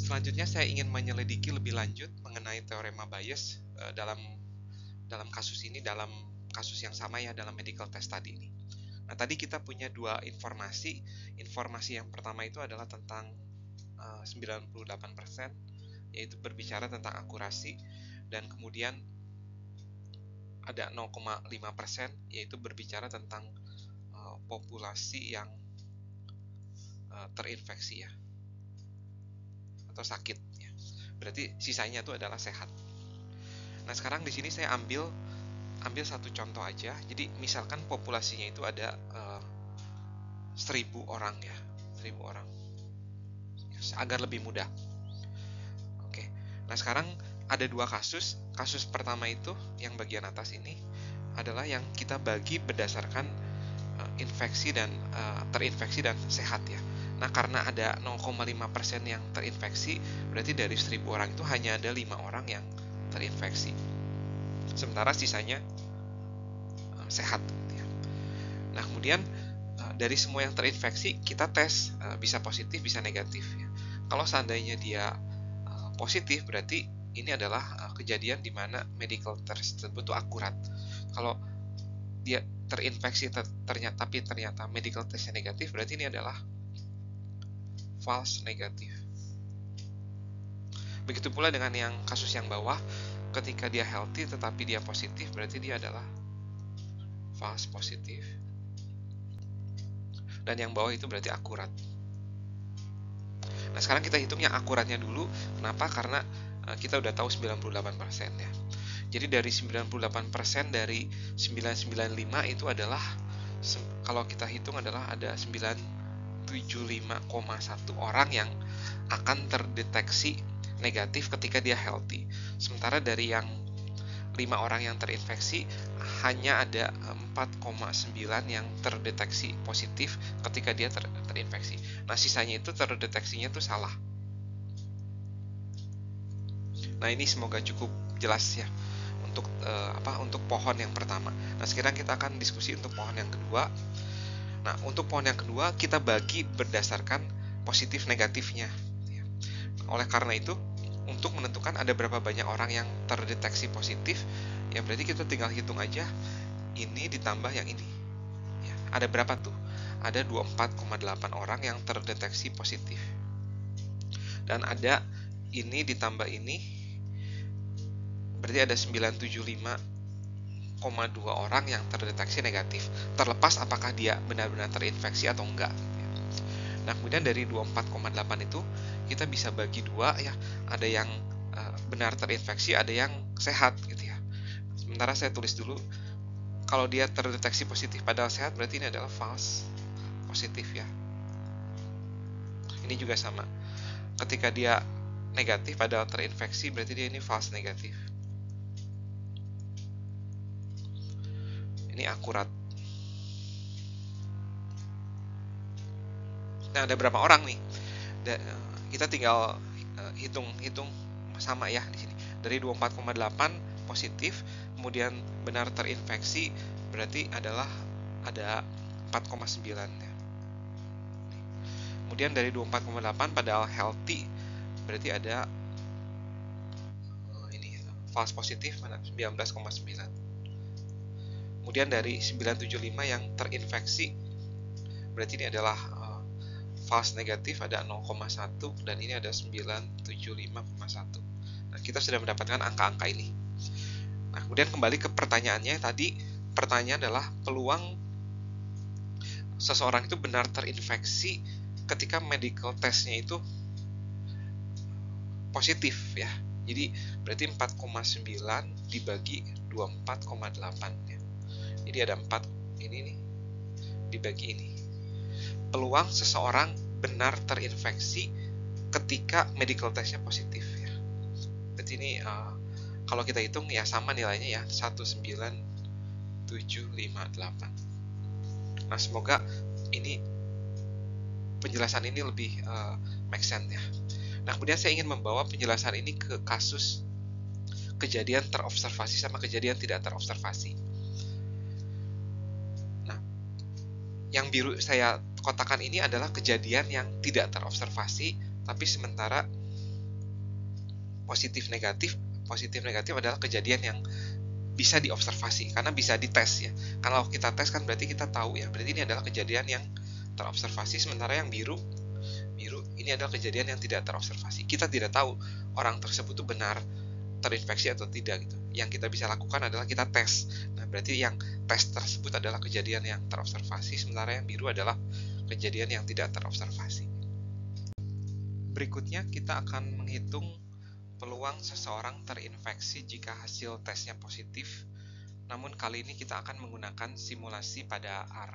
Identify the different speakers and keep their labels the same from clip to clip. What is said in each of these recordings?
Speaker 1: Selanjutnya saya ingin menyelidiki lebih lanjut mengenai teorema Bayes dalam kasus ini, dalam kasus yang sama ya, dalam medical test tadi ini. Nah, tadi kita punya dua informasi. Informasi yang pertama itu adalah tentang 98%, yaitu berbicara tentang akurasi, dan kemudian ada 0,5%, yaitu berbicara tentang populasi yang terinfeksi ya, atau sakit ya. Berarti sisanya itu adalah sehat. Nah, sekarang di sini saya ambil satu contoh aja. Jadi misalkan populasinya itu ada 1000 orang ya, 1000 orang, agar lebih mudah. Oke. Nah, sekarang ada dua kasus. Kasus pertama itu yang bagian atas ini adalah yang kita bagi berdasarkan infeksi dan terinfeksi dan sehat ya. Nah, karena ada 0,5% yang terinfeksi, berarti dari 1000 orang itu hanya ada 5 orang yang terinfeksi. Sementara sisanya sehat. Ya. Nah, kemudian dari semua yang terinfeksi, kita tes bisa positif, bisa negatif. Ya. Kalau seandainya dia positif, berarti ini adalah kejadian di mana medical test tersebut itu akurat. Kalau dia terinfeksi tapi ternyata medical testnya negatif, berarti ini adalah false negatif. Begitu pula dengan yang kasus yang bawah, ketika dia healthy tetapi dia positif, berarti dia adalah false positif. Dan yang bawah itu berarti akurat. Nah, sekarang kita hitung yang akuratnya dulu. Kenapa? Karena kita udah tahu 98% ya. Jadi dari 98% dari 995 itu adalah, kalau kita hitung adalah ada 975,1 orang yang akan terdeteksi negatif ketika dia healthy. Sementara dari yang 5 orang yang terinfeksi, hanya ada 4,9 yang terdeteksi positif ketika dia terinfeksi. Nah, sisanya itu terdeteksinya itu salah. Nah, ini semoga cukup jelas ya untuk pohon yang pertama. Nah, sekarang kita akan diskusi untuk pohon yang kedua. Nah, untuk pohon yang kedua kita bagi berdasarkan positif negatifnya. Oleh karena itu, untuk menentukan ada berapa banyak orang yang terdeteksi positif, ya berarti kita tinggal hitung aja ini ditambah yang ini. Ya, ada berapa tuh? Ada 24,8 orang yang terdeteksi positif. Dan ada ini ditambah ini, berarti ada 975,2 orang yang terdeteksi negatif, terlepas apakah dia benar-benar terinfeksi atau enggak. Nah, kemudian dari 24,8 itu kita bisa bagi dua ya, ada yang benar terinfeksi, ada yang sehat gitu ya. Sementara saya tulis dulu, kalau dia terdeteksi positif padahal sehat, berarti ini adalah false positif ya. Ini juga sama, ketika dia negatif padahal terinfeksi, berarti dia ini false negatif. Ini akurat. Nah, ada berapa orang nih? Kita tinggal hitung sama ya di sini. Dari 24,8 positif, kemudian benar terinfeksi, berarti adalah ada 4,9 ya. Kemudian dari 24,8 padahal healthy, berarti ada ini false positif mana? 19,9. Kemudian dari 975 yang terinfeksi, berarti ini adalah false negatif, ada 0,1, dan ini ada 975,1. Nah, kita sudah mendapatkan angka-angka ini. Nah, kemudian kembali ke pertanyaannya tadi. Pertanyaan adalah peluang seseorang itu benar terinfeksi ketika medical testnya itu positif ya. Jadi berarti 4,9 dibagi 24,8 ya. Jadi ada 4 ini nih dibagi ini. Peluang seseorang benar terinfeksi ketika medical testnya positif ya. Berarti ini kalau kita hitung ya sama nilainya ya, 19758. Nah, semoga ini penjelasan ini lebih make sense ya. Nah, kemudian saya ingin membawa penjelasan ini ke kasus kejadian terobservasi sama kejadian tidak terobservasi. Nah, yang biru saya kotakan ini adalah kejadian yang tidak terobservasi, tapi sementara positif negatif adalah kejadian yang bisa diobservasi karena bisa dites ya. Kalau kita tes kan berarti kita tahu ya, berarti ini adalah kejadian yang terobservasi. Sementara yang biru ini adalah kejadian yang tidak terobservasi. Kita tidak tahu orang tersebut itu benar terinfeksi atau tidak gitu. Yang kita bisa lakukan adalah kita tes. Nah, berarti yang tes tersebut adalah kejadian yang terobservasi, sementara yang biru adalah kejadian yang tidak terobservasi. Berikutnya kita akan menghitung peluang seseorang terinfeksi jika hasil tesnya positif. Namun kali ini kita akan menggunakan simulasi pada R.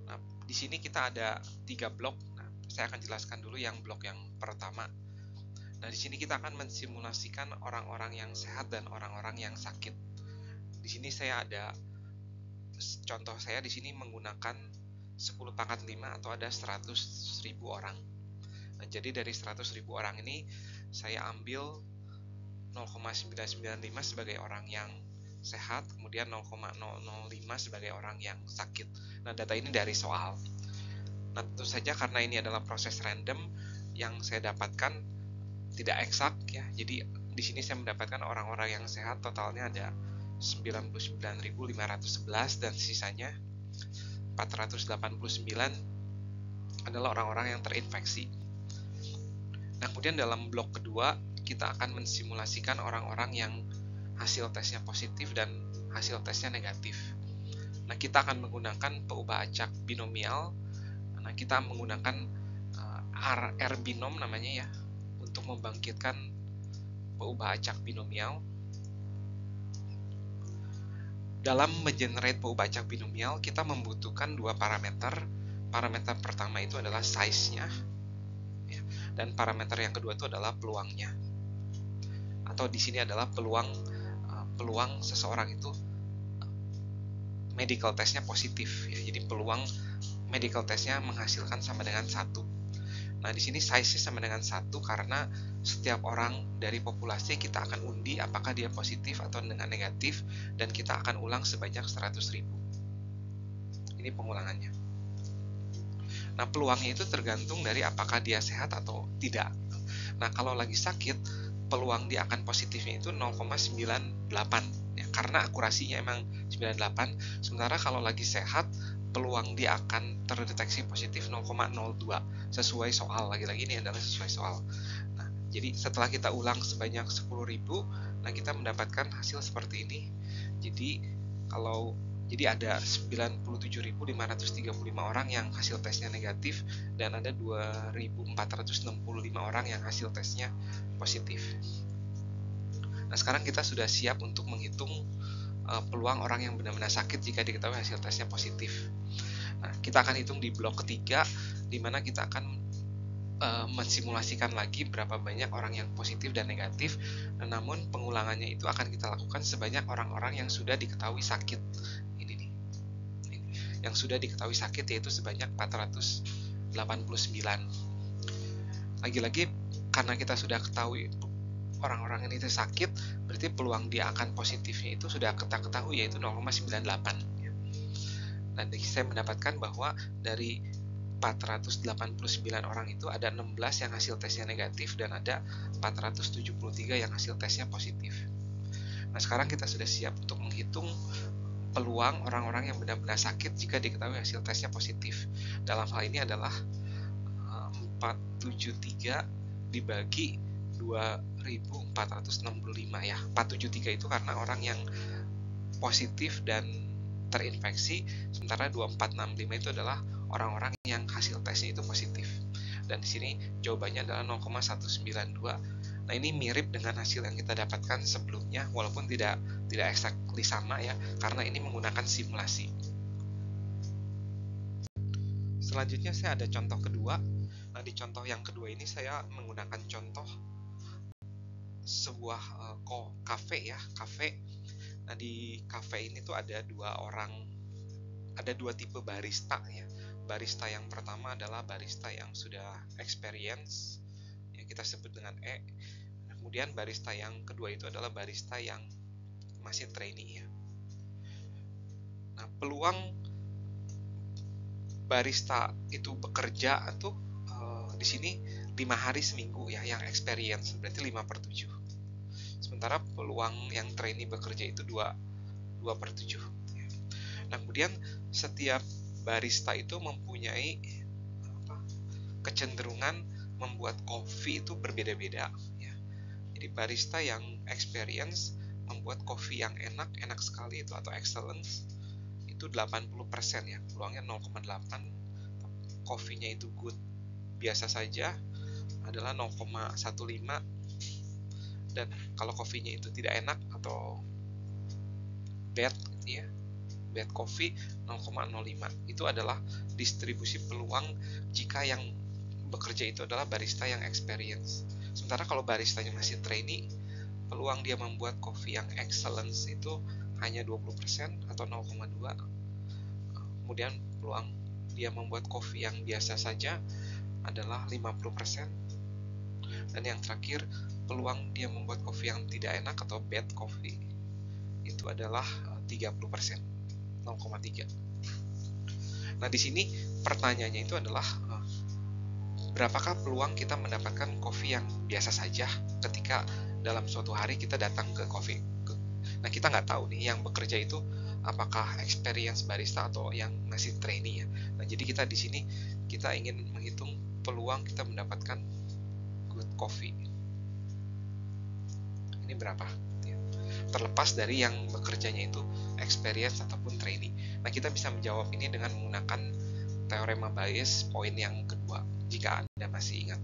Speaker 1: Nah, di sini kita ada 3 blok. Nah, saya akan jelaskan dulu yang blok yang pertama. Nah, di sini kita akan mensimulasikan orang-orang yang sehat dan orang-orang yang sakit. Di sini saya ada contoh, saya di sini menggunakan 10 pangkat 5 atau ada 100.000 orang. Nah, jadi dari 100.000 orang ini saya ambil 0,995 sebagai orang yang sehat, kemudian 0,005 sebagai orang yang sakit. Nah, data ini dari soal. Nah, tentu saja karena ini adalah proses random, yang saya dapatkan tidak eksak ya. Jadi di sini saya mendapatkan orang-orang yang sehat totalnya ada 99.511 dan sisanya 489 adalah orang-orang yang terinfeksi. Nah, kemudian dalam blok kedua kita akan mensimulasikan orang-orang yang hasil tesnya positif dan hasil tesnya negatif. Nah, kita akan menggunakan peubah acak binomial. Nah, kita menggunakan R binom namanya ya, untuk membangkitkan peubah acak binomial. Dalam mengenerate peubah acak binomial, kita membutuhkan 2 parameter. Parameter pertama itu adalah size-nya, ya, dan parameter yang kedua itu adalah peluangnya. Atau di sini adalah peluang seseorang itu medical testnya positif, ya. Jadi peluang medical testnya menghasilkan sama dengan 1. Nah, di sini size sama dengan 1 karena setiap orang dari populasi kita akan undi apakah dia positif atau dengan negatif, dan kita akan ulang sebanyak 100.000. Ini pengulangannya. Nah, peluangnya itu tergantung dari apakah dia sehat atau tidak. Nah, kalau lagi sakit, peluang dia akan positifnya itu 0,98 ya, karena akurasinya emang 98. Sementara kalau lagi sehat, peluang dia akan terdeteksi positif 0,02 sesuai soal. Lagi-lagi ini adalah sesuai soal. Nah, jadi setelah kita ulang sebanyak 10.000, nah kita mendapatkan hasil seperti ini. Jadi ada 97.535 orang yang hasil tesnya negatif dan ada 2.465 orang yang hasil tesnya positif. Nah, sekarang kita sudah siap untuk menghitung peluang orang yang benar-benar sakit jika diketahui hasil tesnya positif. Nah, kita akan hitung di blok ketiga, di mana kita akan mensimulasikan lagi berapa banyak orang yang positif dan negatif. Namun pengulangannya itu akan kita lakukan sebanyak orang-orang yang sudah diketahui sakit. Ini nih, yang sudah diketahui sakit yaitu sebanyak 489. Lagi-lagi karena kita sudah ketahui orang-orang ini sakit, berarti peluang dia akan positifnya itu sudah kita ketahui, yaitu 0,98. Dan saya mendapatkan bahwa dari 489 orang itu ada 16 yang hasil tesnya negatif dan ada 473 yang hasil tesnya positif. Nah, sekarang kita sudah siap untuk menghitung peluang orang-orang yang benar-benar sakit jika diketahui hasil tesnya positif. Dalam hal ini adalah 473 dibagi 2.465 ya. 473 itu karena orang yang positif dan terinfeksi, sementara 2.465 itu adalah orang-orang yang hasil tesnya itu positif. Dan di sini jawabannya adalah 0,192. Nah, ini mirip dengan hasil yang kita dapatkan sebelumnya, walaupun tidak exactly sama ya, karena ini menggunakan simulasi. Selanjutnya saya ada contoh kedua. Nah, di contoh yang kedua ini saya menggunakan contoh sebuah kafe ya, kafe. Nah, di kafe ini tuh ada dua tipe barista ya. Barista yang pertama adalah barista yang sudah experience, yang kita sebut dengan E. Kemudian barista yang kedua itu adalah barista yang masih trainee ya. Nah, peluang barista itu bekerja itu di sini 5 hari seminggu ya yang experience, berarti 5/7. Sementara peluang yang trainee bekerja itu 2/7 ya. Nah, kemudian setiap barista itu mempunyai kecenderungan membuat kopi itu berbeda-beda ya. Jadi barista yang experience membuat kopi yang enak sekali itu atau excellence itu 80% ya, peluangnya 0,8. Kopinya itu good, biasa saja adalah 0,15. Dan kalau kopinya itu tidak enak atau bad gitu ya, bad coffee 0,05. Itu adalah distribusi peluang jika yang bekerja itu adalah barista yang experience. Sementara kalau baristanya masih trainee, peluang dia membuat kopi yang excellence itu hanya 20% atau 0,2. Kemudian peluang dia membuat kopi yang biasa saja adalah 50%. Dan yang terakhir, peluang dia membuat kopi yang tidak enak atau bad coffee itu adalah 30%, 0,3. Nah, di sini pertanyaannya itu adalah berapakah peluang kita mendapatkan kopi yang biasa saja ketika dalam suatu hari kita datang ke coffee. Nah, kita nggak tahu nih yang bekerja itu apakah experience barista atau yang masih trainee ya. Nah, jadi kita di sini kita ingin menghitung peluang kita mendapatkan good coffee. Ini berapa? Terlepas dari yang bekerjanya itu experience ataupun trainee. Nah, kita bisa menjawab ini dengan menggunakan teorema Bayes poin yang kedua, jika Anda masih ingat.